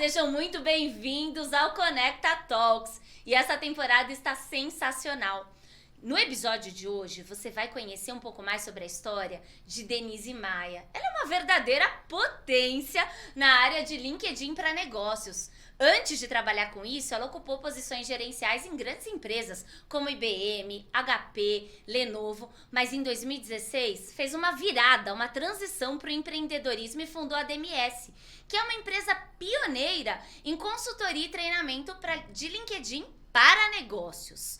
Sejam muito bem-vindos ao Conecta Talks. E essa temporada está sensacional. No episódio de hoje, você vai conhecer um pouco mais sobre a história de Denise Maia. Ela é uma verdadeira potência na área de LinkedIn para negócios. Antes de trabalhar com isso, ela ocupou posições gerenciais em grandes empresas, como IBM, HP, Lenovo, mas em 2016 fez uma virada, uma transição para o empreendedorismo e fundou a DMS, que é uma empresa pioneira em consultoria e treinamento de LinkedIn para negócios.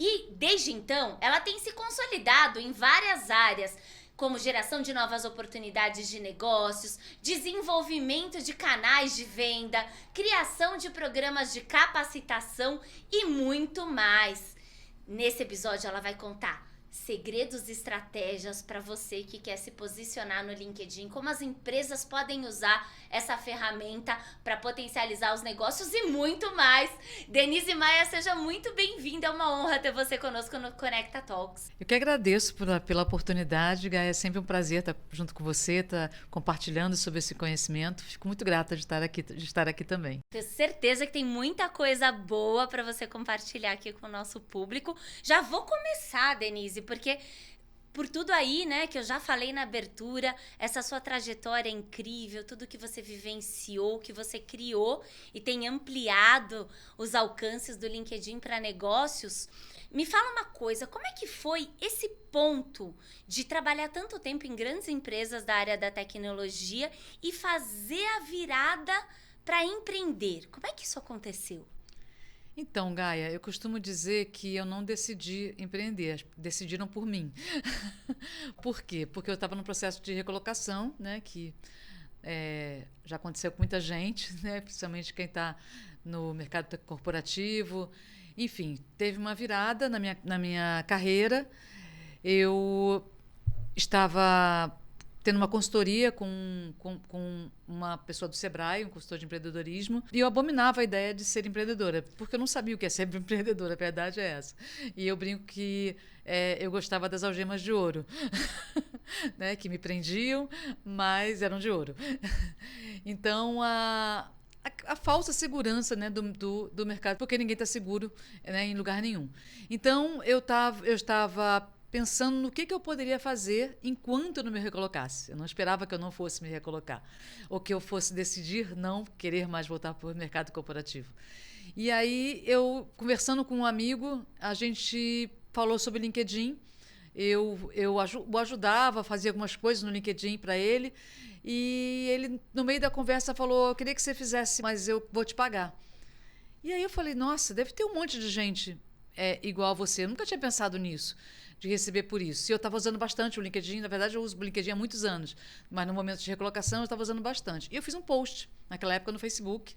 E, desde então, ela tem se consolidado em várias áreas, como geração de novas oportunidades de negócios, desenvolvimento de canais de venda, criação de programas de capacitação e muito mais. Nesse episódio, ela vai contar segredos e estratégias para você que quer se posicionar no LinkedIn, como as empresas podem usar essa ferramenta para potencializar os negócios e muito mais. Denise Maia, seja muito bem-vinda, é uma honra ter você conosco no Conecta Talks. Eu que agradeço pela oportunidade, Gaia, é sempre um prazer estar junto com você, estar compartilhando sobre esse conhecimento. Fico muito grata de estar aqui também. Tenho certeza que tem muita coisa boa para você compartilhar aqui com o nosso público. Já vou começar, Denise, porque por tudo aí, né, que eu já falei na abertura, essa sua trajetória é incrível, tudo que você vivenciou, que você criou e tem ampliado os alcances do LinkedIn para negócios. Me fala uma coisa, como é que foi esse ponto de trabalhar tanto tempo em grandes empresas da área da tecnologia e fazer a virada para empreender? Como é que isso aconteceu? Então, Gaia, eu costumo dizer que eu não decidi empreender, decidiram por mim. Por quê? Porque eu estava no processo de recolocação, né, que já aconteceu com muita gente, né, principalmente quem está no mercado corporativo. Enfim, teve uma virada na minha carreira. Eu estava tendo uma consultoria com uma pessoa do Sebrae, um consultor de empreendedorismo, e eu abominava a ideia de ser empreendedora, porque eu não sabia o que é ser empreendedora, a verdade é essa. E eu brinco que eu gostava das algemas de ouro, né, que me prendiam, mas eram de ouro. Então, a falsa segurança, né, do mercado, porque ninguém está seguro, né, em lugar nenhum. Então, eu estava pensando no que eu poderia fazer enquanto eu não me recolocasse. Eu não esperava que eu não fosse me recolocar, ou que eu fosse decidir não querer mais voltar para o mercado corporativo. E aí, eu, conversando com um amigo, a gente falou sobre LinkedIn. Eu o ajudava, fazia algumas coisas no LinkedIn para ele, e ele, no meio da conversa, falou: eu queria que você fizesse, mas eu vou te pagar. E aí eu falei: nossa, deve ter um monte de gente igual a você. Eu nunca tinha pensado nisso, de receber por isso. E eu estava usando bastante o LinkedIn. Na verdade, eu uso o LinkedIn há muitos anos, mas no momento de recolocação eu estava usando bastante. E eu fiz um post, naquela época, no Facebook.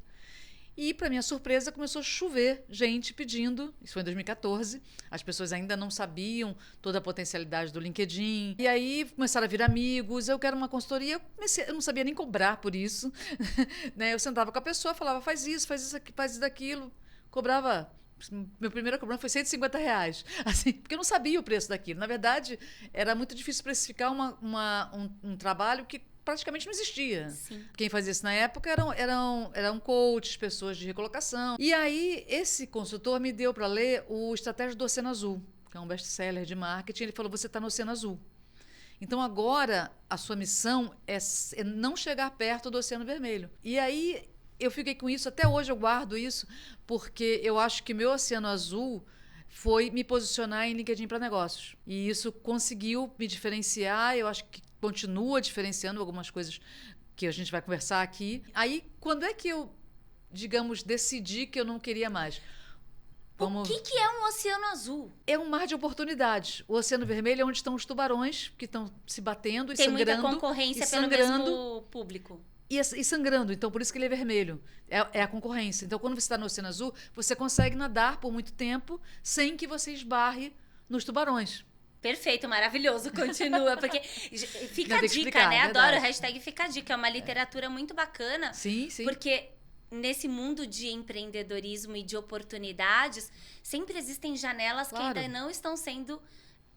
E, para minha surpresa, começou a chover gente pedindo. Isso foi em 2014. As pessoas ainda não sabiam toda a potencialidade do LinkedIn. E aí começaram a vir amigos. Eu quero uma consultoria. Eu não sabia nem cobrar por isso. Né? Eu sentava com a pessoa, falava: faz isso daquilo. Cobrava. Meu primeiro cobrança foi R$150, assim, porque eu não sabia o preço daquilo. Na verdade, era muito difícil precificar um trabalho que praticamente não existia. Sim. Quem fazia isso na época eram coaches, pessoas de recolocação. E aí, esse consultor me deu para ler o Estratégia do Oceano Azul, que é um best-seller de marketing. Ele falou: você está no Oceano Azul. Então, agora, a sua missão é não chegar perto do Oceano Vermelho. E aí, eu fiquei com isso, até hoje eu guardo isso, porque eu acho que meu Oceano Azul foi me posicionar em LinkedIn para negócios. E isso conseguiu me diferenciar, eu acho que continua diferenciando algumas coisas que a gente vai conversar aqui. Aí, quando é que eu, digamos, decidi que eu não queria mais? O que é um oceano azul? É um mar de oportunidades. O Oceano Vermelho é onde estão os tubarões que estão se batendo e Tem sangrando. muita concorrência pelo mesmo público. E sangrando, então por isso que ele é vermelho. É a concorrência. Então, quando você está no Oceano Azul, você consegue nadar por muito tempo sem que você esbarre nos tubarões. Perfeito, maravilhoso, continua, porque fica a dica, explicar, né? verdade. Adoro o hashtag Fica a Dica, é uma literatura muito bacana. Sim, sim. Porque nesse mundo de empreendedorismo e de oportunidades, sempre existem janelas que ainda não estão sendo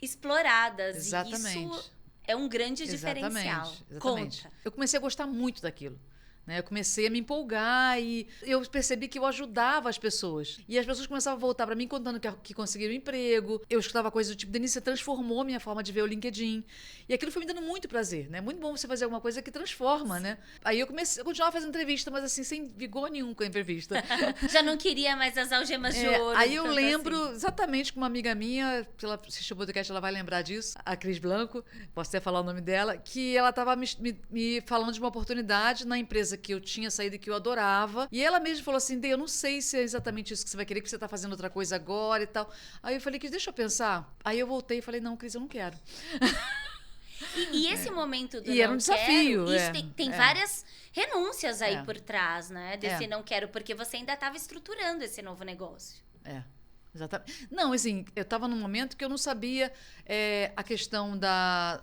exploradas. Exatamente. E isso é um grande diferencial. Exatamente. Conta. Eu comecei a gostar muito daquilo. né? Eu comecei a me empolgar e eu percebi que eu ajudava as pessoas. E as pessoas começavam a voltar para mim contando que conseguiram emprego. Eu escutava coisas do tipo, Denise, você transformou minha forma de ver o LinkedIn. E aquilo foi me dando muito prazer, né? Muito bom você fazer alguma coisa que transforma, né? Aí eu continuava fazendo entrevista, mas assim, sem vigor nenhum com a entrevista. Já não queria mais as algemas de ouro. Aí eu lembro exatamente com uma amiga minha, se ela assistiu o podcast, ela vai lembrar disso, a Cris Blanco, posso até falar o nome dela, que ela estava me falando de uma oportunidade na empresa que eu tinha saído e que eu adorava. E ela mesma falou assim, Dê, eu não sei se é exatamente isso que você vai querer, que você está fazendo outra coisa agora e tal. Aí eu falei, Cris, deixa eu pensar. Aí eu voltei e falei, não, Cris, eu não quero. E esse momento do e era um desafio. Isso tem várias renúncias aí por trás, né? Desse não quero, porque você ainda estava estruturando esse novo negócio. Exatamente. Não, assim, eu estava num momento que eu não sabia a questão da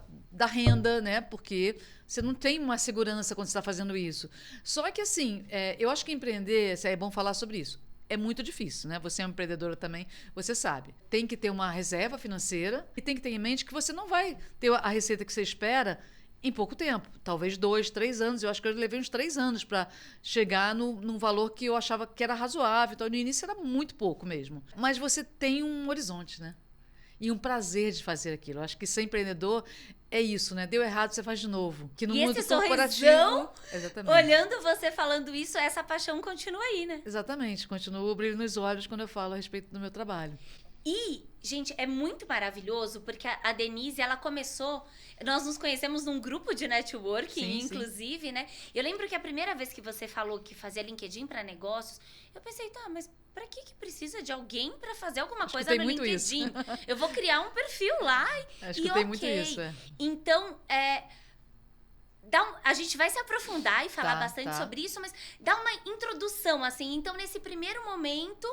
renda, né? Porque você não tem uma segurança quando você está fazendo isso. Só que, assim, eu acho que empreender, é bom falar sobre isso, é muito difícil, né? Você é uma empreendedora também, você sabe. Tem que ter uma reserva financeira e tem que ter em mente que você não vai ter a receita que você espera em pouco tempo, talvez 2, 3 anos. Eu acho que eu levei uns 3 anos para chegar num valor que eu achava que era razoável. Então, no início era muito pouco mesmo. Mas você tem um horizonte, né? E um prazer de fazer aquilo. Eu acho que ser empreendedor é isso, né? Deu errado, você faz de novo. Que no mundo corporativo, exatamente. Olhando você falando isso, essa paixão continua aí, né? Exatamente. Continua o brilho nos olhos quando eu falo a respeito do meu trabalho. E, gente, é muito maravilhoso porque a Denise, ela começou... Nós nos conhecemos num grupo de networking, inclusive, né? Eu lembro que a primeira vez que você falou que fazia LinkedIn para negócios, eu pensei, tá, mas pra que precisa de alguém para fazer alguma coisa no LinkedIn? Eu vou criar um perfil lá e ok. Muito isso, Então, a gente vai se aprofundar e falar bastante sobre isso, mas dá uma introdução, assim. Então, nesse primeiro momento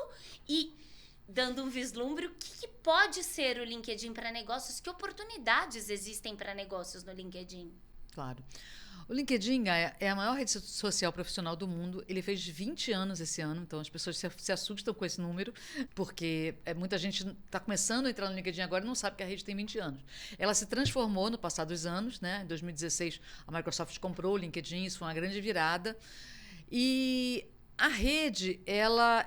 dando um vislumbre, o que pode ser o LinkedIn para negócios? Que oportunidades existem para negócios no LinkedIn? Claro. O LinkedIn, Gaia, é a maior rede social profissional do mundo. Ele fez 20 anos esse ano, então as pessoas se assustam com esse número, porque muita gente está começando a entrar no LinkedIn agora e não sabe que a rede tem 20 anos. Ela se transformou no passar dos anos, né? Em 2016, a Microsoft comprou o LinkedIn, isso foi uma grande virada. E a rede, ela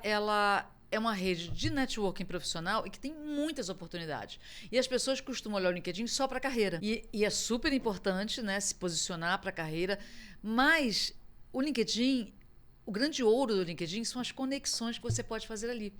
é uma rede de networking profissional e que tem muitas oportunidades. E as pessoas costumam olhar o LinkedIn só para a carreira. E é super importante, né, se posicionar para a carreira, mas o LinkedIn, o grande ouro do LinkedIn são as conexões que você pode fazer ali.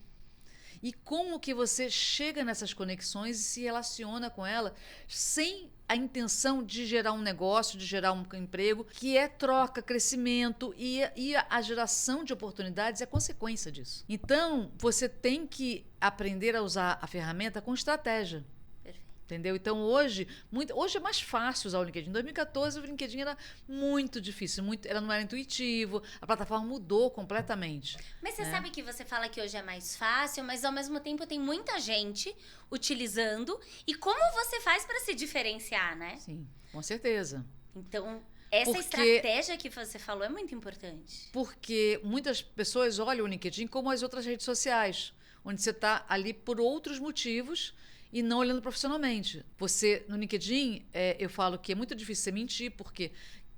E como que você chega nessas conexões e se relaciona com ela sem a intenção de gerar um negócio, de gerar um emprego, que é troca, crescimento e a geração de oportunidades é consequência disso. Então, você tem que aprender a usar a ferramenta com estratégia. Entendeu? Então, hoje é mais fácil usar o LinkedIn. Em 2014, o LinkedIn era muito difícil, ela não era intuitivo, a plataforma mudou completamente. Mas você sabe que você fala que hoje é mais fácil, mas ao mesmo tempo tem muita gente utilizando. E como você faz para se diferenciar, né? Sim, com certeza. Então, essa estratégia que você falou é muito importante. Porque muitas pessoas olham o LinkedIn como as outras redes sociais, onde você está ali por outros motivos e não olhando profissionalmente. Você, no LinkedIn, eu falo que é muito difícil você mentir, porque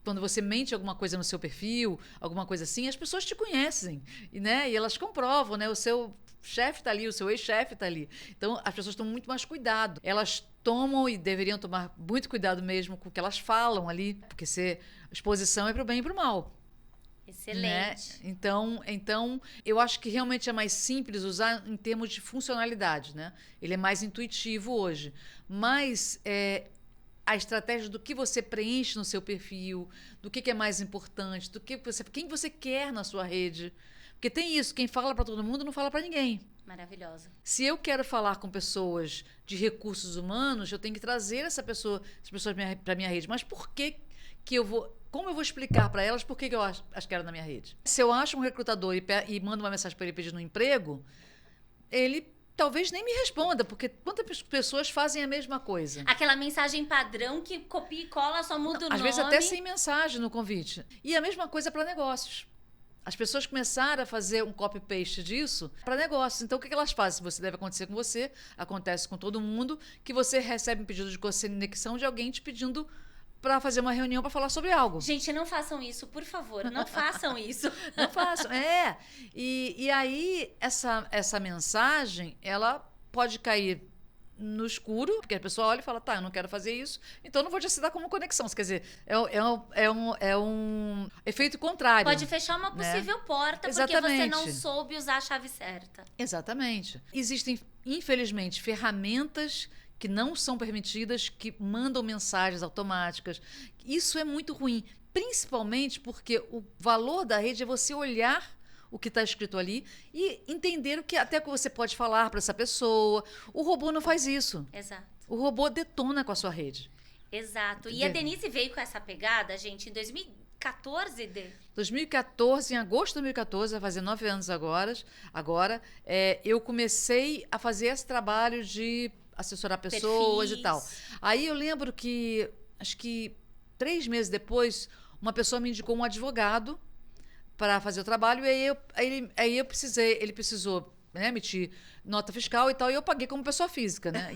quando você mente alguma coisa no seu perfil, alguma coisa assim, as pessoas te conhecem, né? E elas comprovam, né? O seu chefe está ali, o seu ex-chefe está ali. Então, as pessoas tomam muito mais cuidado. Elas tomam e deveriam tomar muito cuidado mesmo com o que elas falam ali, porque exposição é para o bem e para o mal. Excelente. Né? Então, eu acho que realmente é mais simples usar em termos de funcionalidade, né? Ele é mais intuitivo hoje. Mas a estratégia do que você preenche no seu perfil, do que é mais importante, quem você quer na sua rede. Porque tem isso, quem fala para todo mundo não fala para ninguém. Maravilhosa. Se eu quero falar com pessoas de recursos humanos, eu tenho que trazer essas pessoas para a minha rede. Mas por que eu vou... Como eu vou explicar para elas por que eu as quero na minha rede? Se eu acho um recrutador e mando uma mensagem para ele pedindo um emprego, ele talvez nem me responda, porque quantas pessoas fazem a mesma coisa? Aquela mensagem padrão que copia e cola, só muda o nome. Às vezes até sem mensagem no convite. E a mesma coisa para negócios. As pessoas começaram a fazer um copy-paste disso para negócios. Então, o que elas fazem? Você deve acontecer com você, acontece com todo mundo, que você recebe um pedido de conexão de alguém te pedindo para fazer uma reunião para falar sobre algo. Gente, não façam isso, por favor. Não façam isso. Não façam. E aí, essa mensagem, ela pode cair no escuro, porque a pessoa olha e fala, tá, eu não quero fazer isso, então não vou te aceitar como conexão. Quer dizer, é um efeito contrário. Pode fechar uma possível porta, porque você não soube usar a chave certa. Exatamente. Existem, infelizmente, ferramentas que não são permitidas, que mandam mensagens automáticas. Isso é muito ruim, principalmente porque o valor da rede é você olhar o que está escrito ali e entender o que até que você pode falar para essa pessoa. O robô não faz isso. Exato. O robô detona com a sua rede. Exato. E a Denise veio com essa pegada, gente, em 2014, 2014, em agosto de 2014, vai fazer 9 anos agora, eu comecei a fazer esse trabalho de assessorar pessoas e tal. Aí eu lembro que, acho que 3 meses depois, uma pessoa me indicou um advogado para fazer o trabalho, e aí ele precisou, né, emitir nota fiscal e tal, e eu paguei como pessoa física, né?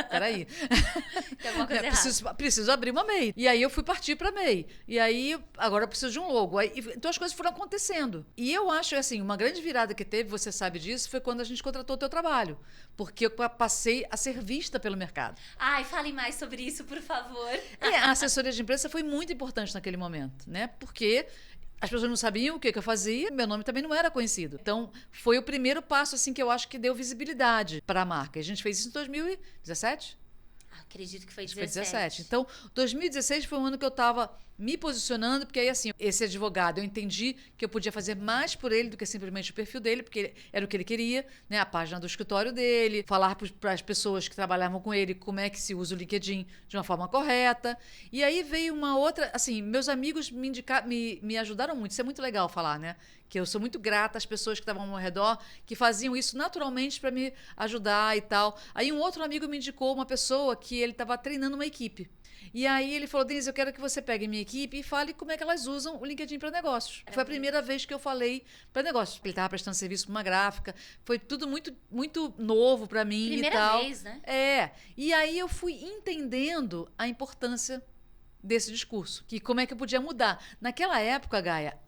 Peraí. Tem alguma coisa errada. Preciso abrir uma MEI. E aí eu fui partir para MEI. E aí, agora eu preciso de um logo. Então as coisas foram acontecendo. E eu acho, assim, uma grande virada que teve, você sabe disso, foi quando a gente contratou o teu trabalho. Porque eu passei a ser vista pelo mercado. Ai, fale mais sobre isso, por favor. A assessoria de imprensa foi muito importante naquele momento, né? Porque as pessoas não sabiam o que eu fazia, meu nome também não era conhecido. Então, foi o primeiro passo, assim, que eu acho que deu visibilidade para a marca. A gente fez isso em 2017? Acredito que foi 17. Foi 17. Então, 2016 foi um ano que eu estava me posicionando, porque aí, assim, esse advogado, eu entendi que eu podia fazer mais por ele do que simplesmente o perfil dele, porque era o que ele queria, né? A página do escritório dele, falar para as pessoas que trabalhavam com ele como é que se usa o LinkedIn de uma forma correta. E aí veio uma outra, assim, meus amigos me ajudaram muito. Isso é muito legal falar, né? Que eu sou muito grata às pessoas que estavam ao meu redor, que faziam isso naturalmente para me ajudar e tal. Aí um outro amigo me indicou uma pessoa que ele estava treinando uma equipe. E aí ele falou, Denise, eu quero que você pegue minha equipe e fale como é que elas usam o LinkedIn para negócios. Foi a primeira vez que eu falei para negócios. Ele estava prestando serviço para uma gráfica. Foi tudo muito, muito novo para mim e tal. Primeira vez, né? E aí eu fui entendendo a importância desse discurso. Que como é que eu podia mudar. Naquela época, Gaia,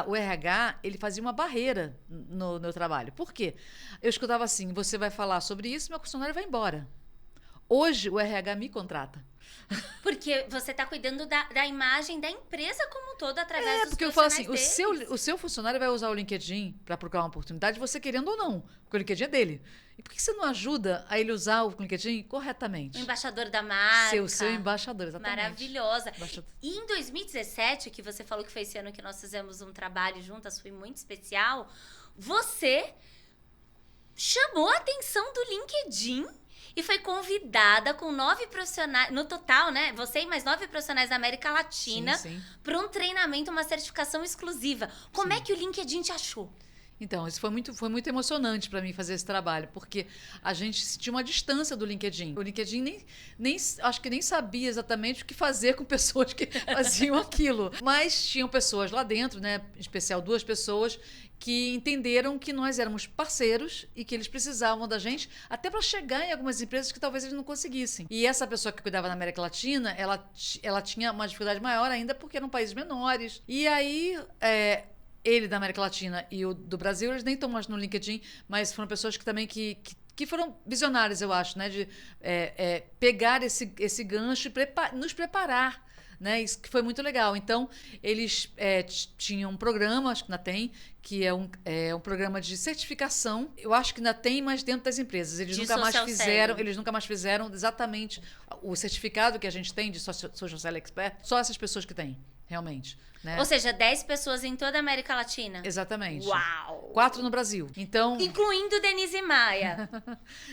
o RH, ele fazia uma barreira no meu trabalho. Por quê? Eu escutava assim, você vai falar sobre isso, meu funcionário vai embora. Hoje, o RH me contrata. Porque você está cuidando da imagem da empresa como um todo através dos porque eu falo assim, deles. o seu funcionário vai usar o LinkedIn para procurar uma oportunidade, você querendo ou não, porque o LinkedIn é dele. E por que você não ajuda a ele usar o LinkedIn corretamente? O embaixador da marca. Seu embaixador, exatamente. Maravilhosa. E em 2017, que você falou que foi esse ano que nós fizemos um trabalho juntas, foi muito especial, você chamou a atenção do LinkedIn e foi convidada com 9 profissionais, no total, né? Você e mais 9 profissionais da América Latina para um treinamento, uma certificação exclusiva. Como é que o LinkedIn te achou? Então, isso foi muito emocionante para mim fazer esse trabalho, porque a gente tinha uma distância do LinkedIn. O LinkedIn acho que nem sabia exatamente o que fazer com pessoas que faziam aquilo. Mas tinham pessoas lá dentro, né? Em especial 2 pessoas, que entenderam que nós éramos parceiros e que eles precisavam da gente até para chegar em algumas empresas que talvez eles não conseguissem. E essa pessoa que cuidava da América Latina, ela tinha uma dificuldade maior ainda porque eram países menores. E aí, ele da América Latina e o do Brasil, eles nem estão mais no LinkedIn, mas foram pessoas que também que foram visionárias, eu acho, né? De pegar esse gancho e nos preparar. Né? Isso que foi muito legal. Então, eles tinham um programa, acho que ainda tem, que é um programa de certificação. Eu acho que ainda tem, mas dentro das empresas. Eles nunca mais fizeram exatamente o certificado que a gente tem de Social Selling Expert. Só essas pessoas que têm, realmente. Né? Ou seja, 10 pessoas em toda a América Latina. Exatamente. Uau! 4 no Brasil. Então, incluindo Denise Maia.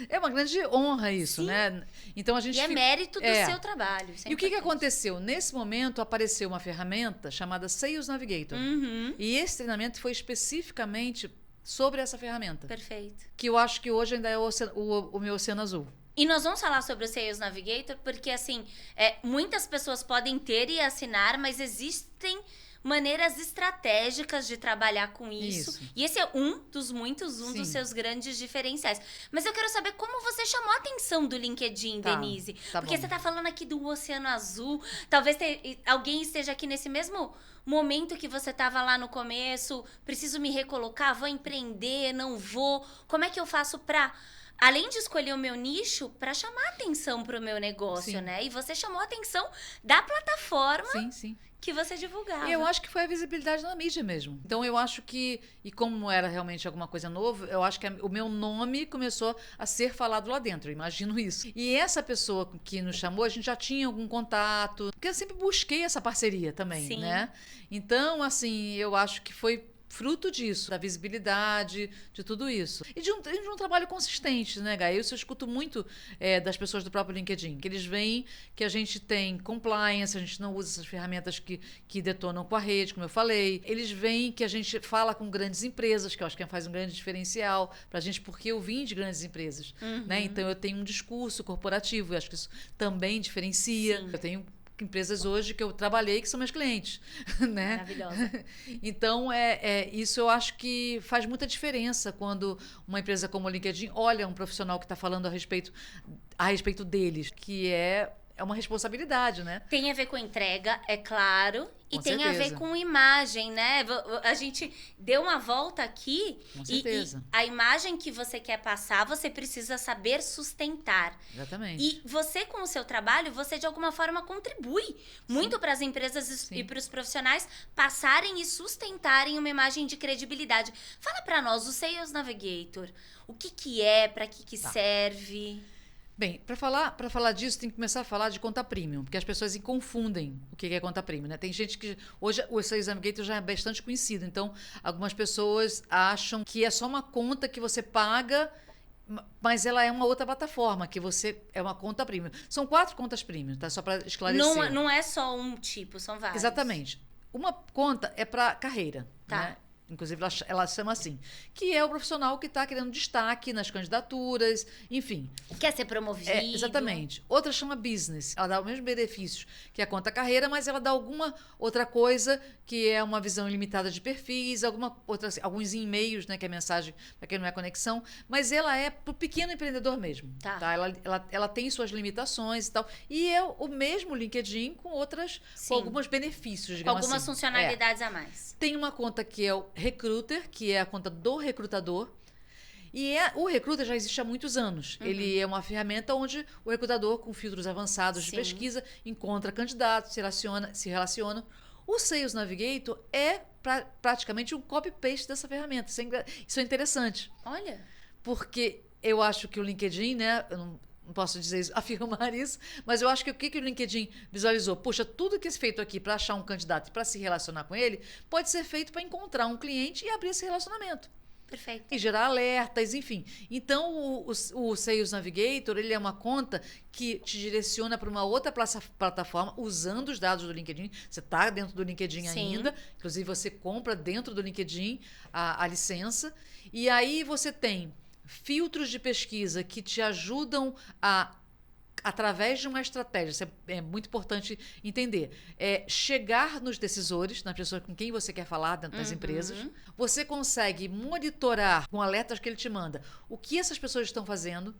É uma grande honra isso, Sim. né? Então, a gente é mérito do seu trabalho. E o que aconteceu? Nesse momento, apareceu uma ferramenta chamada Sales Navigator. Uhum. E esse treinamento foi especificamente sobre essa ferramenta. Perfeito. Que eu acho que hoje ainda é o meu oceano azul. E nós vamos falar sobre o Sales Navigator, porque, assim, muitas pessoas podem ter e assinar, mas existem maneiras estratégicas de trabalhar com isso. E esse é um dos Sim. seus grandes diferenciais. Mas eu quero saber como você chamou a atenção do LinkedIn, Tá, Denise. tá Porque bom. você tá falando aqui do Oceano Azul. Talvez alguém esteja aqui nesse mesmo momento que você tava lá no começo. Preciso me recolocar, vou empreender, não vou. Como é que eu faço pra... Além de escolher o meu nicho, para chamar atenção para o meu negócio, Sim. né? E você chamou a atenção da plataforma Sim. que você divulgava. E eu acho que foi a visibilidade na mídia mesmo. Então eu acho que, e como era realmente alguma coisa nova, eu acho que o meu nome começou a ser falado lá dentro, eu imagino isso. E essa pessoa que nos chamou, a gente já tinha algum contato, porque eu sempre busquei essa parceria também, Sim. né? Então, assim, eu acho que foi fruto disso, da visibilidade, de tudo isso. E de um trabalho consistente, né, Gaia? Isso eu escuto muito das pessoas do próprio LinkedIn, que eles veem que a gente tem compliance, a gente não usa essas ferramentas que detonam com a rede, como eu falei. Eles veem que a gente fala com grandes empresas, que eu acho que faz um grande diferencial pra gente, porque eu vim de grandes empresas, né? Então eu tenho um discurso corporativo, eu acho que isso também diferencia. Sim. Eu tenho empresas hoje que eu trabalhei que são meus clientes, né? Maravilhosa. Então, isso eu acho que faz muita diferença quando uma empresa como o LinkedIn olha um profissional que está falando a respeito deles, que é uma responsabilidade, né? Tem a ver com entrega, é claro. E Com tem a ver certeza. com imagem, né? A gente deu uma volta aqui Com e certeza. a imagem que você quer passar, você precisa saber sustentar. Exatamente. E você, com o seu trabalho, você de alguma forma contribui muito para as empresas Sim. e para os profissionais passarem e sustentarem uma imagem de credibilidade. Fala para nós, o Sales Navigator, o que é, para que serve? Bem, para falar disso, tem que começar a falar de conta premium, porque as pessoas confundem o que é conta premium, né? Tem gente que... Hoje, o Sales Navigator já é bastante conhecido, então algumas pessoas acham que é só uma conta que você paga, mas ela é uma outra plataforma, que você... É uma conta premium. São 4 contas premium, tá? Só para esclarecer. Não é só um tipo, são vários. Exatamente. Uma conta é para carreira, Tá. né? Inclusive, ela chama assim. Que é o profissional que está querendo destaque nas candidaturas, enfim. Quer ser promovido. Exatamente. Outra chama business. Ela dá os mesmos benefícios que a conta carreira, mas ela dá alguma outra coisa, que é uma visão ilimitada de perfis, alguns e-mails, né, que é mensagem para quem não é conexão, mas ela é para o pequeno empreendedor mesmo. Tá. Ela tem suas limitações e tal. E é o mesmo LinkedIn com Sim. com alguns benefícios, Com digamos algumas assim. funcionalidades a mais. Tem uma conta que é o Recruiter, que é a conta do recrutador. E o Recruiter já existe há muitos anos. Ele é uma ferramenta onde o recrutador, com filtros avançados de Sim. pesquisa, encontra candidatos, se relaciona. O Sales Navigator é praticamente um copy-paste dessa ferramenta. Isso é interessante. Olha. Porque eu acho que o LinkedIn, né? Eu não posso dizer isso, afirmar isso, mas eu acho que o que o LinkedIn visualizou? Poxa, tudo que é feito aqui para achar um candidato e para se relacionar com ele, pode ser feito para encontrar um cliente e abrir esse relacionamento. Perfeito. E gerar alertas, enfim. Então, o Sales Navigator, ele é uma conta que te direciona para uma outra plataforma usando os dados do LinkedIn. Você está dentro do LinkedIn Sim. ainda. Inclusive, você compra dentro do LinkedIn a licença. E aí você tem filtros de pesquisa que te ajudam através de uma estratégia, isso é muito importante entender, chegar nos decisores, nas pessoas com quem você quer falar dentro das empresas. Você consegue monitorar com alertas que ele te manda o que essas pessoas estão fazendo.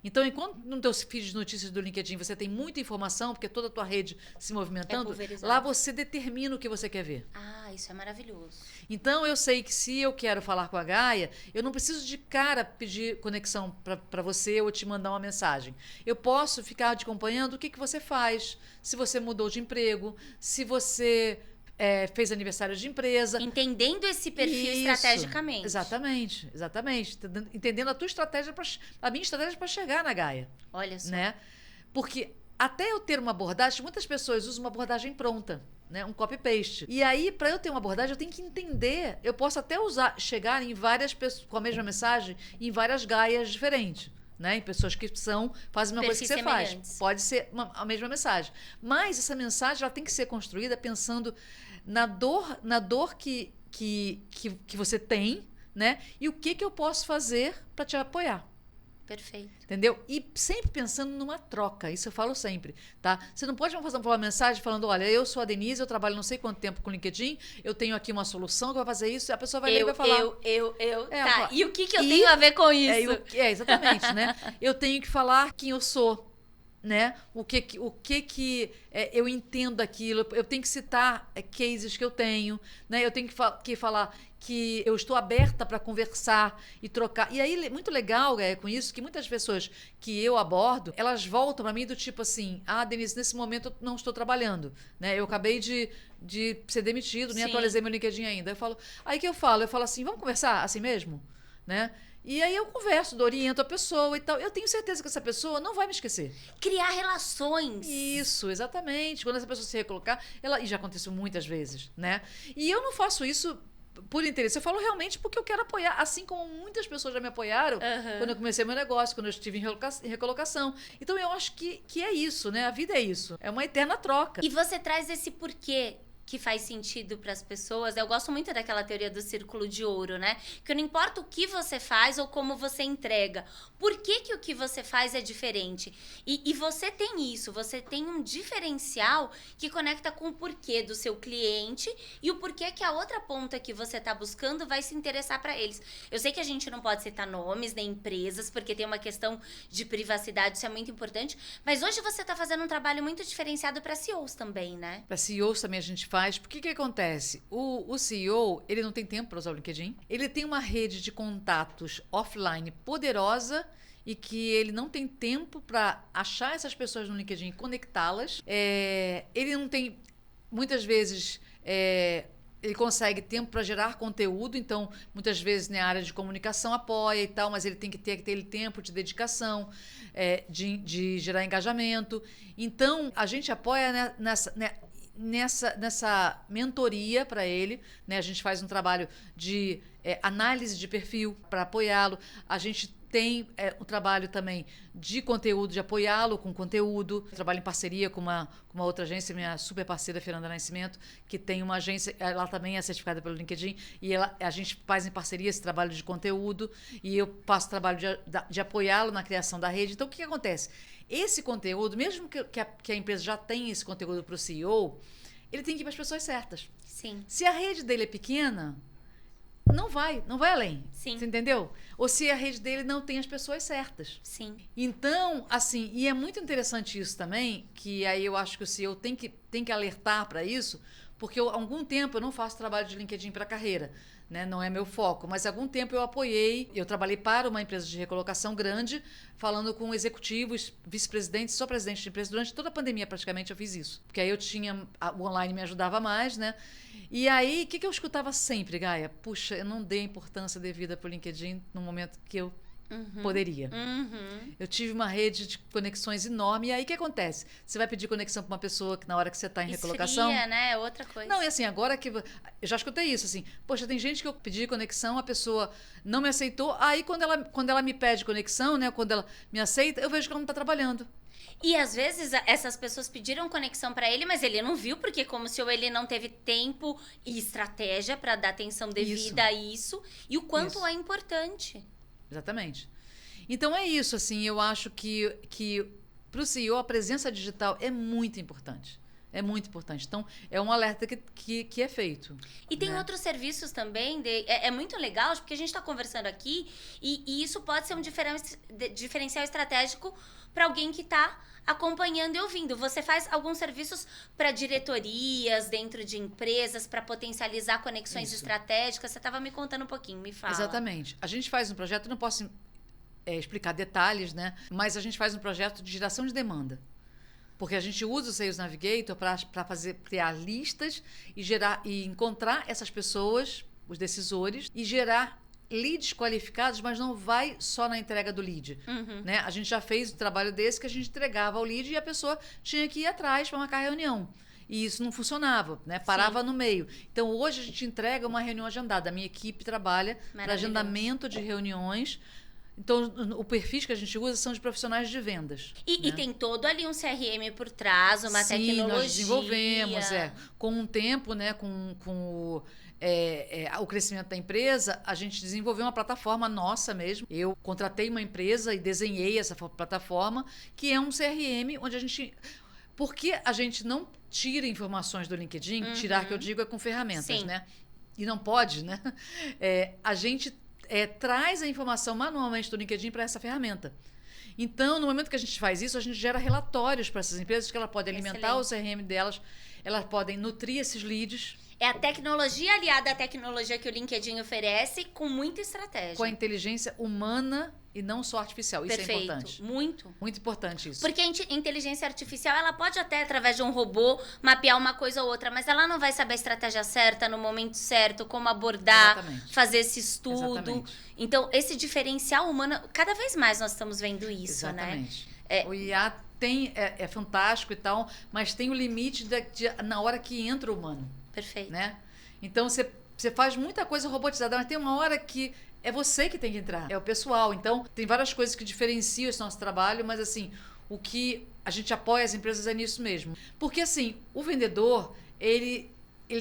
Então, enquanto no teu feed de notícias do LinkedIn você tem muita informação, porque toda a tua rede se movimentando, pulverizado. lá você determina o que você quer ver. Ah, isso é maravilhoso. Então, eu sei que se eu quero falar com a Gaia, eu não preciso de cara pedir conexão para você ou te mandar uma mensagem. Eu posso ficar te acompanhando o que você faz, se você mudou de emprego, se você fez aniversário de empresa. Entendendo esse perfil estrategicamente. Exatamente. Entendendo a tua estratégia, a minha estratégia para chegar na Gaia. Olha só. Né? Porque até eu ter uma abordagem, muitas pessoas usam uma abordagem pronta, né? Um copy-paste. E aí, para eu ter uma abordagem, eu tenho que entender. Eu posso até chegar em várias pessoas com a mesma mensagem em várias Gaias diferentes. Né? Em pessoas que fazem uma coisa que você faz. Pode ser a mesma mensagem. Mas essa mensagem ela tem que ser construída pensando na dor que você tem, né? E o que eu posso fazer para te apoiar. Perfeito. Entendeu? E sempre pensando numa troca, isso eu falo sempre, tá? Você não pode fazer uma mensagem falando, olha, eu sou a Denise, eu trabalho não sei quanto tempo com o LinkedIn, eu tenho aqui uma solução que vai fazer isso, e a pessoa vai ler e vai falar. Tá, e o que eu tenho a ver com isso? Exatamente, né? Eu tenho que falar quem eu sou, né? Eu entendo aquilo, eu tenho que citar cases que eu tenho, né? Eu tenho que falar que eu estou aberta para conversar e trocar. E aí, muito legal com isso, que muitas pessoas que eu abordo, elas voltam para mim do tipo assim, Denise, nesse momento eu não estou trabalhando, né? Eu acabei de ser demitido, nem atualizei meu LinkedIn ainda. Eu falo assim, vamos conversar assim mesmo, né? E aí eu converso, oriento a pessoa e tal. Eu tenho certeza que essa pessoa não vai me esquecer. Criar relações. Isso, exatamente. Quando essa pessoa se recolocar, e já aconteceu muitas vezes, né? E eu não faço isso por interesse. Eu falo realmente porque eu quero apoiar, assim como muitas pessoas já me apoiaram quando eu comecei meu negócio, quando eu estive em recolocação. Então eu acho que é isso, né? A vida é isso. É uma eterna troca. E você traz esse porquê que faz sentido para as pessoas. Eu gosto muito daquela teoria do círculo de ouro, né? Que não importa o que você faz ou como você entrega, por que o que você faz é diferente? E você tem isso, você tem um diferencial que conecta com o porquê do seu cliente e o porquê que a outra ponta que você está buscando vai se interessar para eles. Eu sei que a gente não pode citar nomes nem empresas, porque tem uma questão de privacidade, isso é muito importante, mas hoje você está fazendo um trabalho muito diferenciado para CEOs também, né? Para CEOs também a gente faz. Porque que acontece? O CEO, ele não tem tempo para usar o LinkedIn. Ele tem uma rede de contatos offline poderosa e que ele não tem tempo para achar essas pessoas no LinkedIn e conectá-las. Ele não tem, muitas vezes, ele consegue tempo para gerar conteúdo, então, muitas vezes, na área de comunicação apoia e tal, mas ele tem que ter aquele tempo de dedicação, de gerar engajamento. Então, a gente apoia nessa mentoria para ele, né? A gente faz um trabalho de análise de perfil para apoiá-lo. A gente tem um trabalho também de conteúdo, de apoiá-lo com conteúdo. Trabalho em parceria com uma outra agência, minha super parceira, Fernanda Nascimento, que tem uma agência, ela também é certificada pelo LinkedIn, e a gente faz em parceria esse trabalho de conteúdo, e eu faço trabalho de apoiá-lo na criação da rede. Então, o que acontece? Esse conteúdo, mesmo que a empresa já tenha esse conteúdo para o CEO, ele tem que ir para as pessoas certas. Sim. Se a rede dele é pequena, não vai além. Sim. Você entendeu? Ou se a rede dele não tem as pessoas certas. Sim. Então, assim, e é muito interessante isso também, que aí eu acho que o CEO tem que alertar para isso, porque há algum tempo eu não faço trabalho de LinkedIn para carreira, né? Não é meu foco, mas há algum tempo eu trabalhei para uma empresa de recolocação grande, falando com executivos, vice-presidentes, só presidente de empresa. Durante toda a pandemia, praticamente, eu fiz isso. Porque aí o online me ajudava mais, né? E aí, o que eu escutava sempre, Gaia? Puxa, eu não dei a importância devida para o LinkedIn no momento que eu poderia. Eu tive uma rede de conexões enorme. E aí, o que acontece? Você vai pedir conexão para uma pessoa que na hora que você está em recolocação... Esfria, né? Outra coisa. Não, e assim, agora que... Eu já escutei isso, assim. Poxa, tem gente que eu pedi conexão, a pessoa não me aceitou. Aí, quando ela me pede conexão, né? Quando ela me aceita, eu vejo que ela não está trabalhando. E às vezes essas pessoas pediram conexão para ele, mas ele não viu, porque como se ele não teve tempo e estratégia para dar atenção devida a isso, e o quanto é importante. Exatamente. Então é isso, assim, eu acho que para o CEO a presença digital é muito importante. É muito importante. Então, é um alerta que é feito. E tem outros serviços também. É muito legal, porque a gente está conversando aqui e isso pode ser um diferencial estratégico para alguém que está acompanhando e ouvindo. Você faz alguns serviços para diretorias, dentro de empresas, para potencializar conexões estratégicas. Você estava me contando um pouquinho, me fala. Exatamente. A gente faz um projeto, não posso explicar detalhes, né? Mas a gente faz um projeto de geração de demanda. Porque a gente usa o Sales Navigator para criar listas e encontrar essas pessoas, os decisores, e gerar leads qualificados, mas não vai só na entrega do lead. Né? A gente já fez um trabalho desse que a gente entregava o lead e a pessoa tinha que ir atrás para marcar reunião. E isso não funcionava, né? Parava no meio. Então, hoje a gente entrega uma reunião agendada. A minha equipe trabalha para agendamento de reuniões. Então, o perfil que a gente usa são de profissionais de vendas. E tem todo ali um CRM por trás, uma tecnologia. Nós desenvolvemos, com o tempo, né, com o crescimento da empresa, a gente desenvolveu uma plataforma nossa mesmo. Eu contratei uma empresa e desenhei essa plataforma, que é um CRM, onde a gente... Por que a gente não tira informações do LinkedIn? Tirar, que eu digo, é com ferramentas, Sim. né? E não pode, né? A gente traz a informação manualmente do LinkedIn para essa ferramenta. Então, no momento que a gente faz isso, a gente gera relatórios para essas empresas que elas podem alimentar o CRM delas, elas podem nutrir esses leads. É a tecnologia aliada à tecnologia que o LinkedIn oferece com muita estratégia. Com a inteligência humana e não só artificial. Isso Perfeito. é importante. Muito. Muito importante isso. Porque a inteligência artificial, ela pode até, através de um robô, mapear uma coisa ou outra, mas ela não vai saber a estratégia certa, no momento certo, como abordar, Exatamente. fazer esse estudo. Exatamente. Então, esse diferencial humano, cada vez mais nós estamos vendo isso, Exatamente. né? O IA é fantástico e tal, mas tem o limite na hora que entra o humano. Perfeito. Né? Então, você faz muita coisa robotizada, mas tem uma hora que é você que tem que entrar, é o pessoal. Então, tem várias coisas que diferenciam esse nosso trabalho, mas assim, o que a gente apoia as empresas é nisso mesmo. Porque assim, o vendedor, ele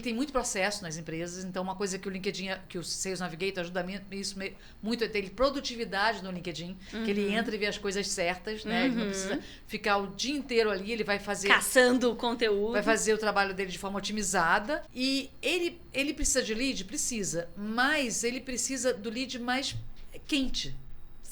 tem muito processo nas empresas, então uma coisa que o LinkedIn, que o Sales Navigator ajuda isso muito, é ter produtividade no LinkedIn, que ele entra e vê as coisas certas, né? Ele não precisa ficar o dia inteiro ali, ele vai fazer... Caçando o conteúdo. Vai fazer o trabalho dele de forma otimizada. E ele precisa de lead? Precisa. Mas ele precisa do lead mais quente.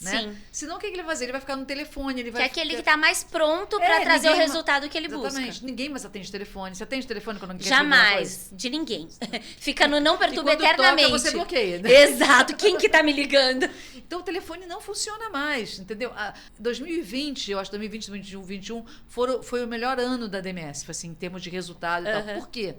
Né? Sim. Senão o que ele vai fazer? Ele vai ficar no telefone. Ele vai que é aquele que está mais pronto para trazer o resultado que ele busca. Exatamente. Ninguém mais atende telefone. Você atende telefone quando ninguém Jamais. De ninguém. Fica no não perturba eternamente. Toca, você bloqueia. Né? Exato. Quem que tá me ligando? Então o telefone não funciona mais, entendeu? 2020, eu acho que 2020, 2021 foi o melhor ano da DMS, assim, em termos de resultado e tal. Por quê?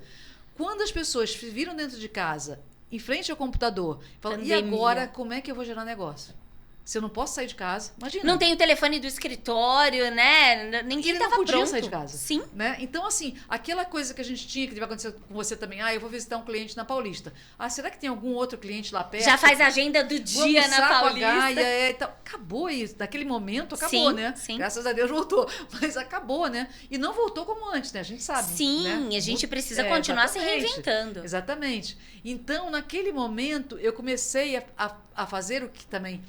Quando as pessoas viram dentro de casa, em frente ao computador, falam, e agora como é que eu vou gerar negócio? Se eu não posso sair de casa, imagina. Não tem o telefone do escritório, né? Ninguém não podia pronto. sair de casa. Sim. Né? Então, assim, aquela coisa que a gente tinha, que vai acontecer com você também. Eu vou visitar um cliente na Paulista. Será que tem algum outro cliente lá perto? Já faz a agenda do dia na Paulista. Então, acabou isso. Naquele momento, acabou, sim, né? Sim. Graças a Deus voltou. Mas acabou, né? E não voltou como antes, né? A gente sabe. Sim, né? A gente precisa continuar se reinventando. Exatamente. Então, naquele momento, eu comecei a fazer o que também...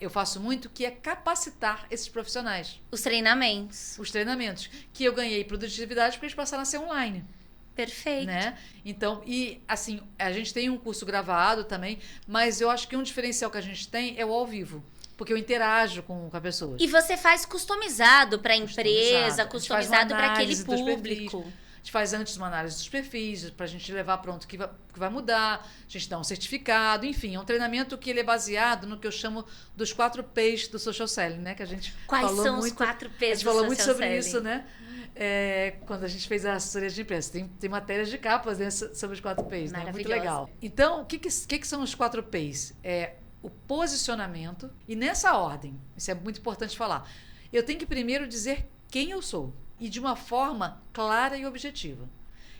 eu faço muito, que é capacitar esses profissionais. Os treinamentos. Os treinamentos. Que eu ganhei produtividade porque eles passaram a ser online. Perfeito. Né? Então, e assim, a gente tem um curso gravado também, mas eu acho que um diferencial que a gente tem é o ao vivo. Porque eu interajo com a pessoa. E você faz customizado para a empresa, customizado para aquele público. A gente faz antes uma análise dos perfis, para a gente levar pronto o que vai mudar, a gente dá um certificado, enfim, é um treinamento que ele é baseado no que eu chamo dos 4 P's do social selling, né? Que a gente Quais falou são muito, os 4 P's do social selling? A gente falou muito sobre isso, né? Quando a gente fez a assessoria de imprensa. Tem matérias de capas, né, sobre os 4 P's, né? Muito legal. Então, o que são os 4 P's? O posicionamento, e nessa ordem, isso é muito importante falar, eu tenho que primeiro dizer quem eu sou. E de uma forma clara e objetiva.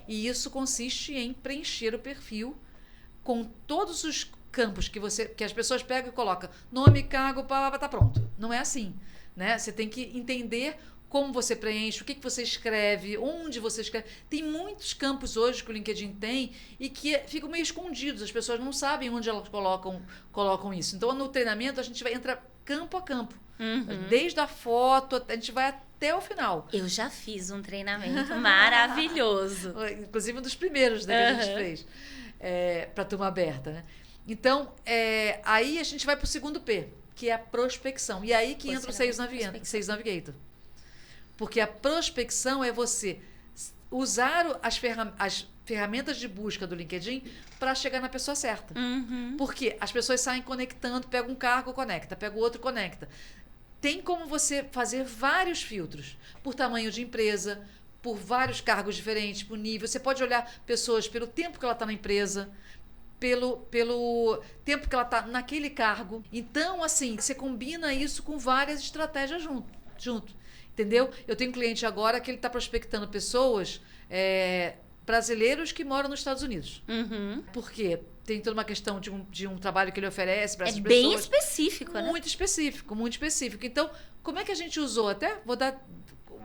E isso consiste em preencher o perfil com todos os campos que as pessoas pegam e colocam nome, cargo, tá pronto. Não é assim, né? Você tem que entender como você preenche, o que você escreve, onde você escreve. Tem muitos campos hoje que o LinkedIn tem e que ficam meio escondidos. As pessoas não sabem onde elas colocam isso. Então, no treinamento, a gente vai entrar campo a campo. Desde a foto, a gente vai até o final. Eu já fiz um treinamento maravilhoso. Inclusive um dos primeiros, né, que a gente fez para a turma aberta. Né? Então, aí a gente vai para o segundo P, que é a prospecção. E aí que entra o Sales Navigator. Porque a prospecção é você usar as ferramentas de busca do LinkedIn para chegar na pessoa certa. Porque as pessoas saem conectando, pega um cargo, conecta, pega o outro, conecta. Tem como você fazer vários filtros por tamanho de empresa, por vários cargos diferentes, por nível. Você pode olhar pessoas pelo tempo que ela está na empresa, pelo tempo que ela está naquele cargo. Então, assim, você combina isso com várias estratégias junto. Entendeu? Eu tenho um cliente agora que ele está prospectando pessoas brasileiros que moram nos Estados Unidos. Por quê? Tem toda uma questão de um trabalho que ele oferece para essas pessoas. É bem específico, né? Muito específico, muito específico. Então, como é que a gente usou? Até vou dar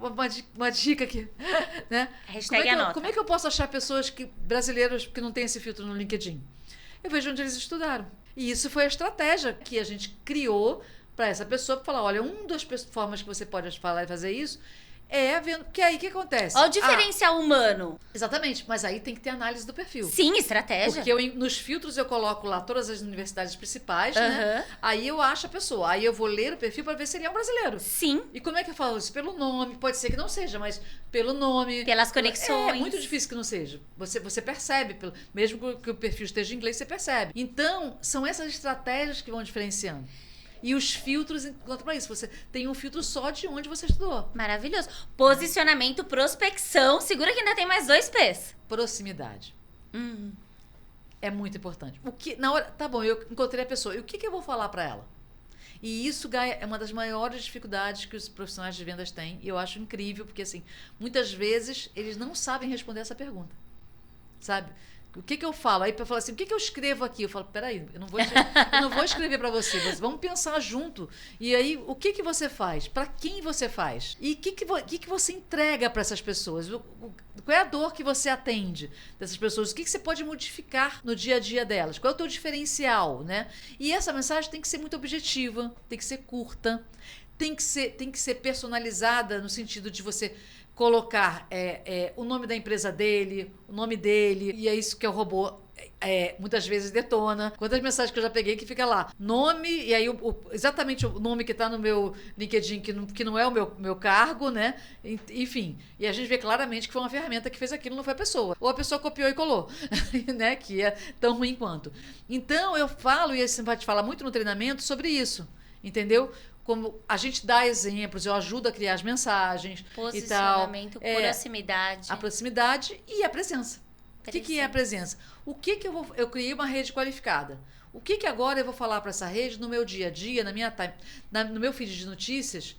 uma dica aqui, né? Hashtag anota. Como é que eu posso achar pessoas brasileiras que não têm esse filtro no LinkedIn? Eu vejo onde eles estudaram. E isso foi a estratégia que a gente criou para essa pessoa, para falar, olha, uma das formas que você pode falar e fazer isso é vendo... Porque aí o que acontece? Olha o diferencial humano. Exatamente, mas aí tem que ter análise do perfil. Sim, estratégia. Porque nos filtros eu coloco lá todas as universidades principais, né? Aí eu acho a pessoa, aí eu vou ler o perfil para ver se ele é um brasileiro. Sim. E como é que eu falo isso? Pelo nome, pode ser que não seja, mas pelo nome. Pelas conexões. É muito difícil que não seja. Você percebe, mesmo que o perfil esteja em inglês, você percebe. Então, são essas estratégias que vão diferenciando. E os filtros encontram para isso. Você tem um filtro só de onde você estudou. Maravilhoso. Posicionamento, prospecção. Segura que ainda tem mais 2 P's. Proximidade. É muito importante. Na hora, tá bom, eu encontrei a pessoa. E o que eu vou falar para ela? E isso, Gaia, é uma das maiores dificuldades que os profissionais de vendas têm. E eu acho incrível, porque assim, muitas vezes eles não sabem responder essa pergunta. Sabe? O que eu falo? Aí para falar assim, o que eu escrevo aqui? Eu falo, peraí, eu não vou escrever para você, mas vamos pensar junto. E aí, o que você faz? Para quem você faz? E o que você entrega para essas pessoas? Qual é a dor que você atende dessas pessoas? O que você pode modificar no dia a dia delas? Qual é o teu diferencial, né? E essa mensagem tem que ser muito objetiva, tem que ser curta, tem que ser personalizada no sentido de você colocar o nome da empresa dele, o nome dele, e é isso que o robô muitas vezes detona. Quantas mensagens que eu já peguei que fica lá, nome, e aí exatamente o nome que está no meu LinkedIn, que não é o meu cargo, né? Enfim, e a gente vê claramente que foi uma ferramenta que fez aquilo, não foi a pessoa. Ou a pessoa copiou e colou, né? Que é tão ruim quanto. Então, eu falo, e a gente vai te falar muito no treinamento sobre isso, entendeu? Como a gente dá exemplos, eu ajudo a criar as mensagens posicionamento, e tal. proximidade. A proximidade e a presença. O que é a presença? O que eu criei uma rede qualificada. O que agora eu vou falar para essa rede no meu dia a dia, no meu feed de notícias,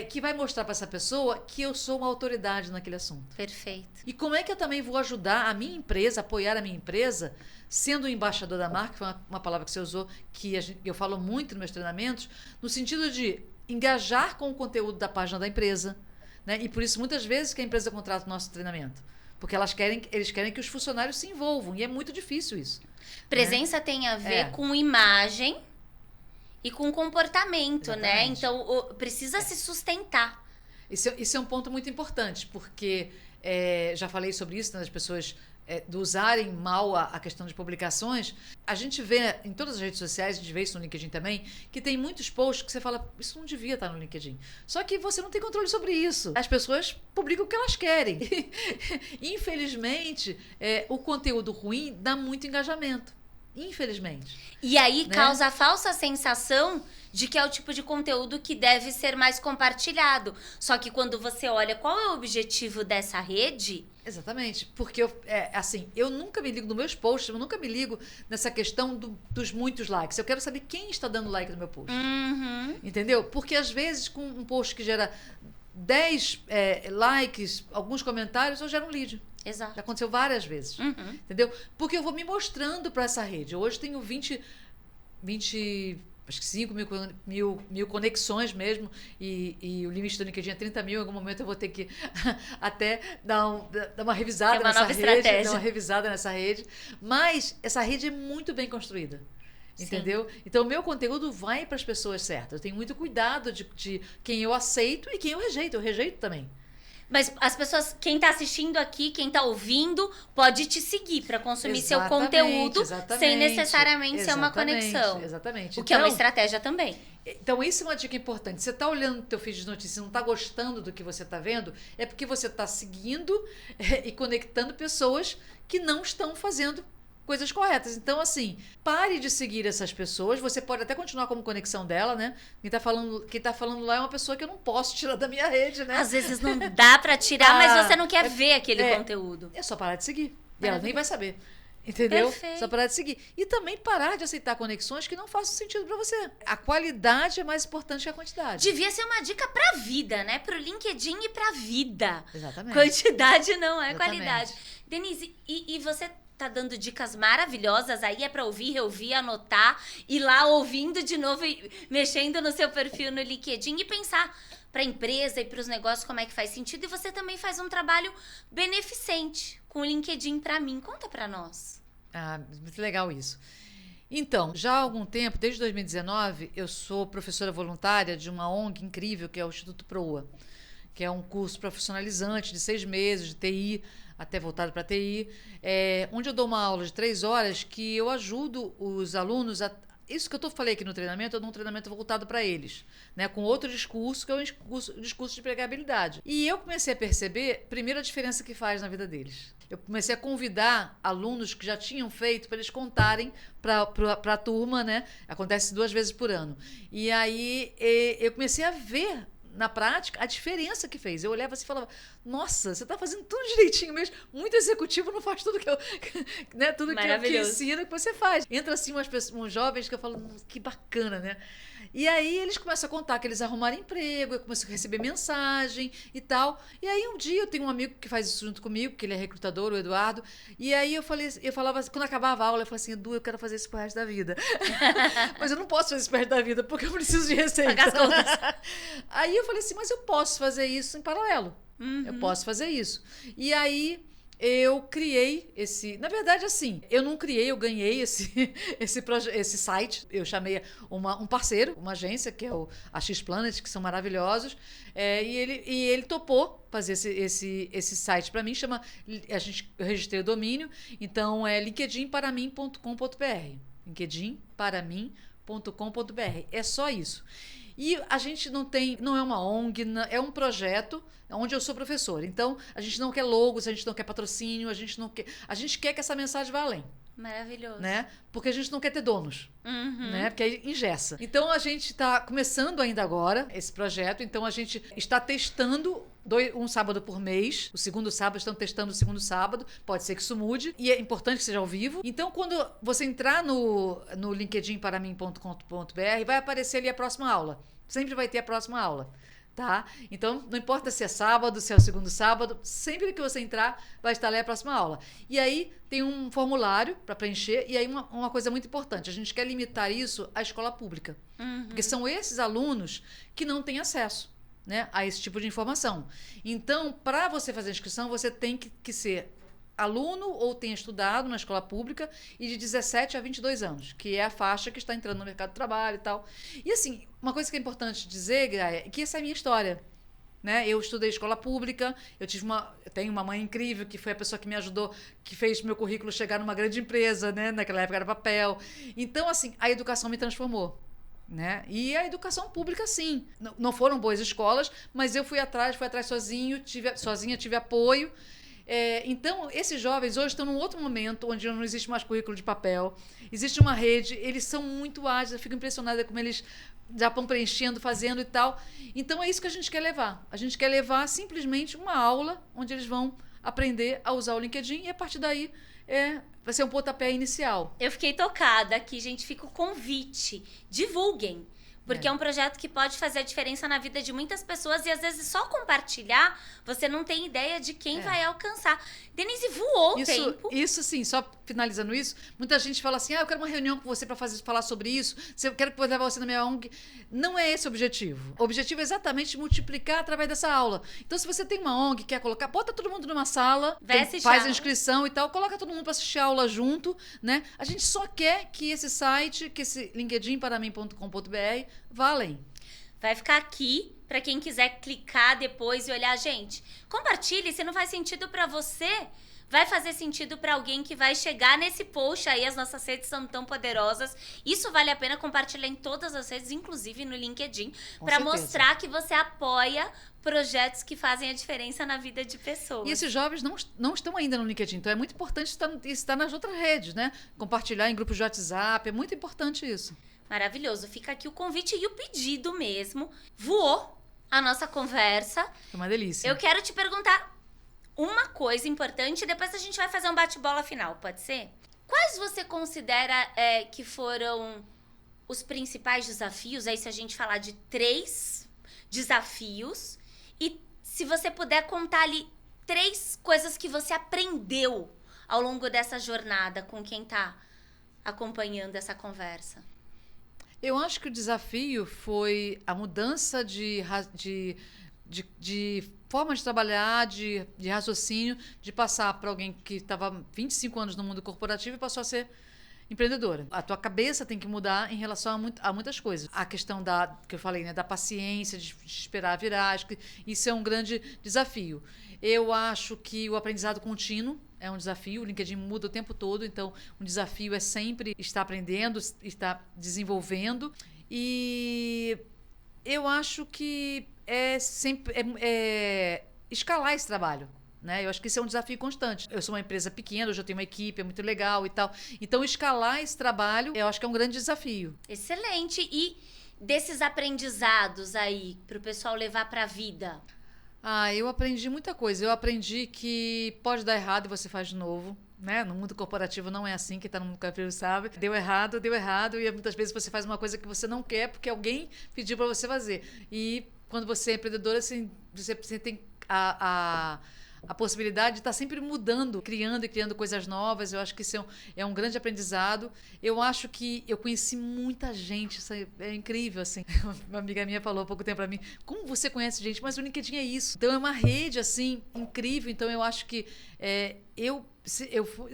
que vai mostrar para essa pessoa que eu sou uma autoridade naquele assunto. Perfeito. E como é que eu também vou ajudar a minha empresa, apoiar a minha empresa, sendo o embaixador da marca, que foi uma palavra que você usou, que eu falo muito nos meus treinamentos, no sentido de engajar com o conteúdo da página da empresa, né? E por isso, muitas vezes, que a empresa contrata o nosso treinamento. Porque eles querem que os funcionários se envolvam. E é muito difícil isso. Presença, né? Tem a ver com imagem e com comportamento, exatamente, né? Então, precisa se sustentar. Isso é um ponto muito importante, porque já falei sobre isso, né, das pessoas de usarem mal a questão de publicações. A gente vê em todas as redes sociais, a gente vê isso no LinkedIn também, que tem muitos posts que você fala, isso não devia estar no LinkedIn. Só que você não tem controle sobre isso. As pessoas publicam o que elas querem. Infelizmente, o conteúdo ruim dá muito engajamento. Infelizmente. E aí, né, causa a falsa sensação de que é o tipo de conteúdo que deve ser mais compartilhado. Só que quando você olha qual é o objetivo dessa rede... Exatamente, porque eu nunca me ligo nos meus posts, eu nunca me ligo nessa questão dos muitos likes. Eu quero saber quem está dando like no meu post. Entendeu? Porque às vezes com um post que gera 10 likes, alguns comentários, eu gero um lead. Exato. Já aconteceu várias vezes. Entendeu? Porque eu vou me mostrando para essa rede. Hoje tenho 5 mil conexões mesmo, e o limite do LinkedIn é 30 mil. Em algum momento eu vou ter que até dar uma revisada nessa rede. Dar uma revisada nessa rede. Mas essa rede é muito bem construída. Entendeu? Sim. Então, o meu conteúdo vai para as pessoas certas. Eu tenho muito cuidado de quem eu aceito e quem eu rejeito. Eu rejeito também. Mas as pessoas, quem está assistindo aqui, quem está ouvindo, pode te seguir para consumir seu conteúdo sem necessariamente ser uma conexão. Exatamente. O que é uma estratégia também. Então, isso é uma dica importante. Você está olhando o teu feed de notícias e não está gostando do que você está vendo, é porque você está seguindo e conectando pessoas que não estão fazendo coisas corretas. Então, assim, pare de seguir essas pessoas. Você pode até continuar como conexão dela, né? Quem tá falando lá é uma pessoa que eu não posso tirar da minha rede, né? Às vezes não dá pra tirar, mas você não quer ver aquele conteúdo. É só parar de seguir. E ela nem vai saber. Entendeu? Perfeito. Só parar de seguir. E também parar de aceitar conexões que não façam sentido pra você. A qualidade é mais importante que a quantidade. Devia ser uma dica pra vida, né? Pro LinkedIn e pra vida. Exatamente. Quantidade não é Exatamente. Qualidade. Denise, e você tá dando dicas maravilhosas aí, é pra ouvir, reouvir, anotar, ir lá ouvindo de novo e mexendo no seu perfil no LinkedIn e pensar, para a empresa e para os negócios como é que faz sentido. E você também faz um trabalho beneficente com o LinkedIn para mim. Conta para nós. Ah, muito legal isso. Então, já há algum tempo, desde 2019, eu sou professora voluntária de uma ONG incrível que é o Instituto Proa, que é um curso profissionalizante de 6 meses de TI, até voltado para TI, onde eu dou uma aula de 3 horas que eu ajudo os alunos a... Isso que eu falei aqui no treinamento, eu dou um treinamento voltado para eles, né, com outro discurso, que é o discurso de empregabilidade. E eu comecei a perceber, primeiro, a diferença que faz na vida deles. Eu comecei a convidar alunos que já tinham feito para eles contarem para a turma, né? Acontece 2 vezes por ano. E aí eu comecei a ver na prática a diferença que fez. Eu olhava assim e falava, nossa, você está fazendo tudo direitinho mesmo. Muito executivo não faz tudo que eu, né, tudo que eu ensino que você faz. Entra assim uns jovens que eu falo, que bacana, né? E aí eles começam a contar que eles arrumaram emprego, eu começo a receber mensagem e tal. E aí um dia eu tenho um amigo que faz isso junto comigo, que ele é recrutador, o Eduardo. E aí eu falava, quando acabava a aula, eu falava assim, Edu, eu quero fazer isso pro resto da vida. Mas eu não posso fazer isso pro resto da vida, porque eu preciso de receita. Pagar as contas. Aí eu falei assim, mas eu posso fazer isso em paralelo. Eu posso fazer isso. E aí eu criei esse... Na verdade, assim, eu não criei, eu ganhei esse site. Eu chamei um parceiro, uma agência, que é a X-Planet, que são maravilhosos. E ele topou fazer esse site para mim. Eu registrei o domínio. Então, é linkedinparamim.com.br. linkedinparamim.com.br. É só isso. E a gente não é uma ONG, é um projeto onde eu sou professora. Então, a gente não quer logos, a gente não quer patrocínio, a gente quer que essa mensagem vá além. Maravilhoso. Né? Porque a gente não quer ter donos, né? Porque aí engessa. Então, a gente está começando ainda agora esse projeto. Então, a gente está testando um sábado por mês. O segundo sábado, estão testando o segundo sábado. Pode ser que isso mude. E é importante que seja ao vivo. Então, quando você entrar no linkedinparamim.com.br, vai aparecer ali a próxima aula. Sempre vai ter a próxima aula. Tá? Então, não importa se é sábado, se é o segundo sábado, sempre que você entrar, vai estar lá a próxima aula. E aí, tem um formulário para preencher, e aí uma coisa muito importante, a gente quer limitar isso à escola pública. Porque são esses alunos que não têm acesso, né, a esse tipo de informação. Então, para você fazer a inscrição, você tem que ser aluno ou tenha estudado na escola pública e de 17 a 22 anos, que é a faixa que está entrando no mercado de trabalho e tal. E assim, uma coisa que é importante dizer, Gaia, é que essa é a minha história. Né? Eu estudei escola pública, eu tenho uma mãe incrível que foi a pessoa que me ajudou, que fez meu currículo chegar numa grande empresa, né? Naquela época era papel. Então, assim, a educação me transformou. Né? E a educação pública, sim. Não foram boas escolas, mas eu fui atrás sozinha, tive apoio. Então, esses jovens hoje estão num outro momento onde não existe mais currículo de papel, existe uma rede, eles são muito ágeis, eu fico impressionada como eles já estão preenchendo, fazendo e tal. Então, é isso que a gente quer levar. A gente quer levar simplesmente uma aula onde eles vão aprender a usar o LinkedIn e, a partir daí, vai ser um pontapé inicial. Eu fiquei tocada aqui, gente. Fica o convite. Divulguem. Porque é um projeto que pode fazer a diferença na vida de muitas pessoas e às vezes só compartilhar, você não tem ideia de quem vai alcançar. Denise, voou o tempo. Isso sim, só finalizando isso, muita gente fala assim, eu quero uma reunião com você para falar sobre isso, eu quero levar você na minha ONG. Não é esse o objetivo. O objetivo é exatamente multiplicar através dessa aula. Então, se você tem uma ONG, quer colocar, bota todo mundo numa sala, faz a inscrição e tal, coloca todo mundo para assistir a aula junto, né? A gente só quer que esse site, que esse linkedinparamim.com.br vá além. Vai ficar aqui para quem quiser clicar depois e olhar. Gente, compartilhe, se não faz sentido para você, vai fazer sentido para alguém que vai chegar nesse post aí. As nossas redes são tão poderosas. Isso vale a pena compartilhar em todas as redes, inclusive no LinkedIn, para mostrar que você apoia projetos que fazem a diferença na vida de pessoas. E esses jovens não estão ainda no LinkedIn, então é muito importante estar nas outras redes, né? Compartilhar em grupos de WhatsApp, é muito importante isso. Maravilhoso. Fica aqui o convite e o pedido mesmo. Voou a nossa conversa. Foi uma delícia. Eu quero te perguntar uma coisa importante e depois a gente vai fazer um bate-bola final, pode ser? Quais você considera que foram os principais desafios? Aí se a gente falar de 3 desafios e se você puder contar ali 3 coisas que você aprendeu ao longo dessa jornada com quem está acompanhando essa conversa. Eu acho que o desafio foi a mudança de forma de trabalhar, de raciocínio, de passar para alguém que estava 25 anos no mundo corporativo e passou a ser empreendedora. A tua cabeça tem que mudar em relação a muitas coisas. A questão que eu falei, né, da paciência, de esperar virar, acho que isso é um grande desafio. Eu acho que o aprendizado contínuo é um desafio, o LinkedIn muda o tempo todo, então um desafio é sempre estar aprendendo, estar desenvolvendo. E eu acho que é sempre escalar esse trabalho. Né? Eu acho que isso é um desafio constante. Eu sou uma empresa pequena, hoje eu tenho uma equipe, é muito legal e tal. Então, escalar esse trabalho, eu acho que é um grande desafio. Excelente. E desses aprendizados aí, para o pessoal levar para a vida? Eu aprendi muita coisa. Eu aprendi que pode dar errado e você faz de novo. Né? No mundo corporativo não é assim, quem está no mundo corporativo sabe. Deu errado, e muitas vezes você faz uma coisa que você não quer porque alguém pediu para você fazer. E quando você é empreendedora, você tem a possibilidade de estar sempre mudando, criando coisas novas. Eu acho que isso é um grande aprendizado. Eu acho que eu conheci muita gente, isso é incrível, assim. Uma amiga minha falou há pouco tempo para mim, como você conhece gente? Mas o LinkedIn é isso. Então é uma rede, assim, incrível. Então eu acho que eu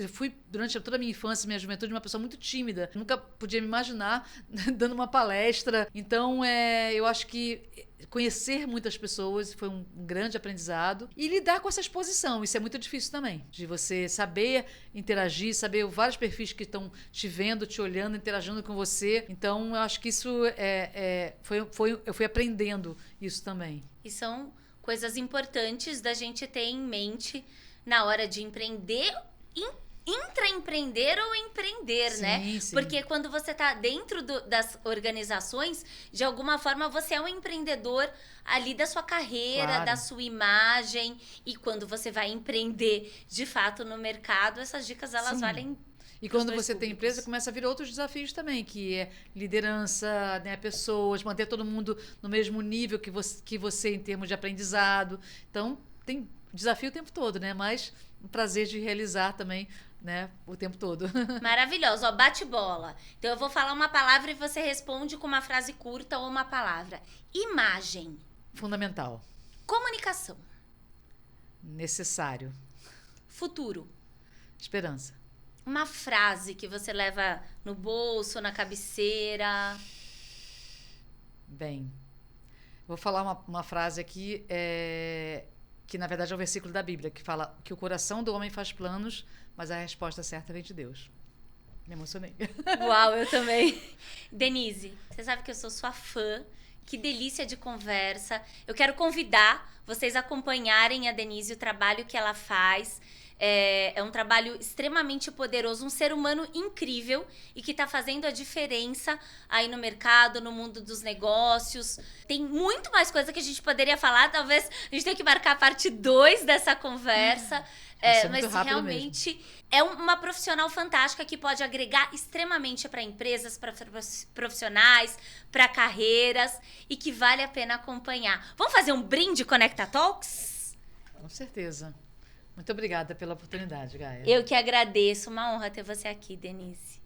fui, durante toda a minha infância, minha juventude, uma pessoa muito tímida. Nunca podia me imaginar dando uma palestra. Então, eu acho que conhecer muitas pessoas foi um grande aprendizado. E lidar com essa exposição, isso é muito difícil também. De você saber interagir, saber vários perfis que estão te vendo, te olhando, interagindo com você. Então, eu acho que isso eu fui aprendendo isso também. E são coisas importantes da gente ter em mente na hora de empreender, intraempreender ou empreender, sim, né? Sim. Porque quando você está dentro das organizações, de alguma forma você é um empreendedor ali da sua carreira, claro, da sua imagem. E quando você vai empreender de fato no mercado, essas dicas elas sim. valem. E quando você tem empresa, começa a vir outros desafios também, que é liderança, né, pessoas, manter todo mundo no mesmo nível que você em termos de aprendizado. Então, tem desafio o tempo todo, né? Mas um prazer de realizar também, né, o tempo todo. Maravilhoso. Ó, bate bola. Então, eu vou falar uma palavra e você responde com uma frase curta ou uma palavra. Imagem. Fundamental. Comunicação. Necessário. Futuro. Esperança. Uma frase que você leva no bolso, na cabeceira. Bem, vou falar uma frase aqui, que na verdade é um versículo da Bíblia, que fala que o coração do homem faz planos, mas a resposta certa vem de Deus. Me emocionei. Uau, eu também. Denise, você sabe que eu sou sua fã. Que delícia de conversa. Eu quero convidar vocês a acompanharem a Denise, o trabalho que ela faz. É um trabalho extremamente poderoso, um ser humano incrível e que está fazendo a diferença aí no mercado, no mundo dos negócios. Tem muito mais coisa que a gente poderia falar, talvez a gente tenha que marcar a parte 2 dessa conversa. Mas realmente mesmo. É uma profissional fantástica que pode agregar extremamente para empresas, para profissionais, para carreiras e que vale a pena acompanhar. Vamos fazer um brinde Conecta Talks? Com certeza. Muito obrigada pela oportunidade, Gaia. Eu que agradeço. Uma honra ter você aqui, Denise.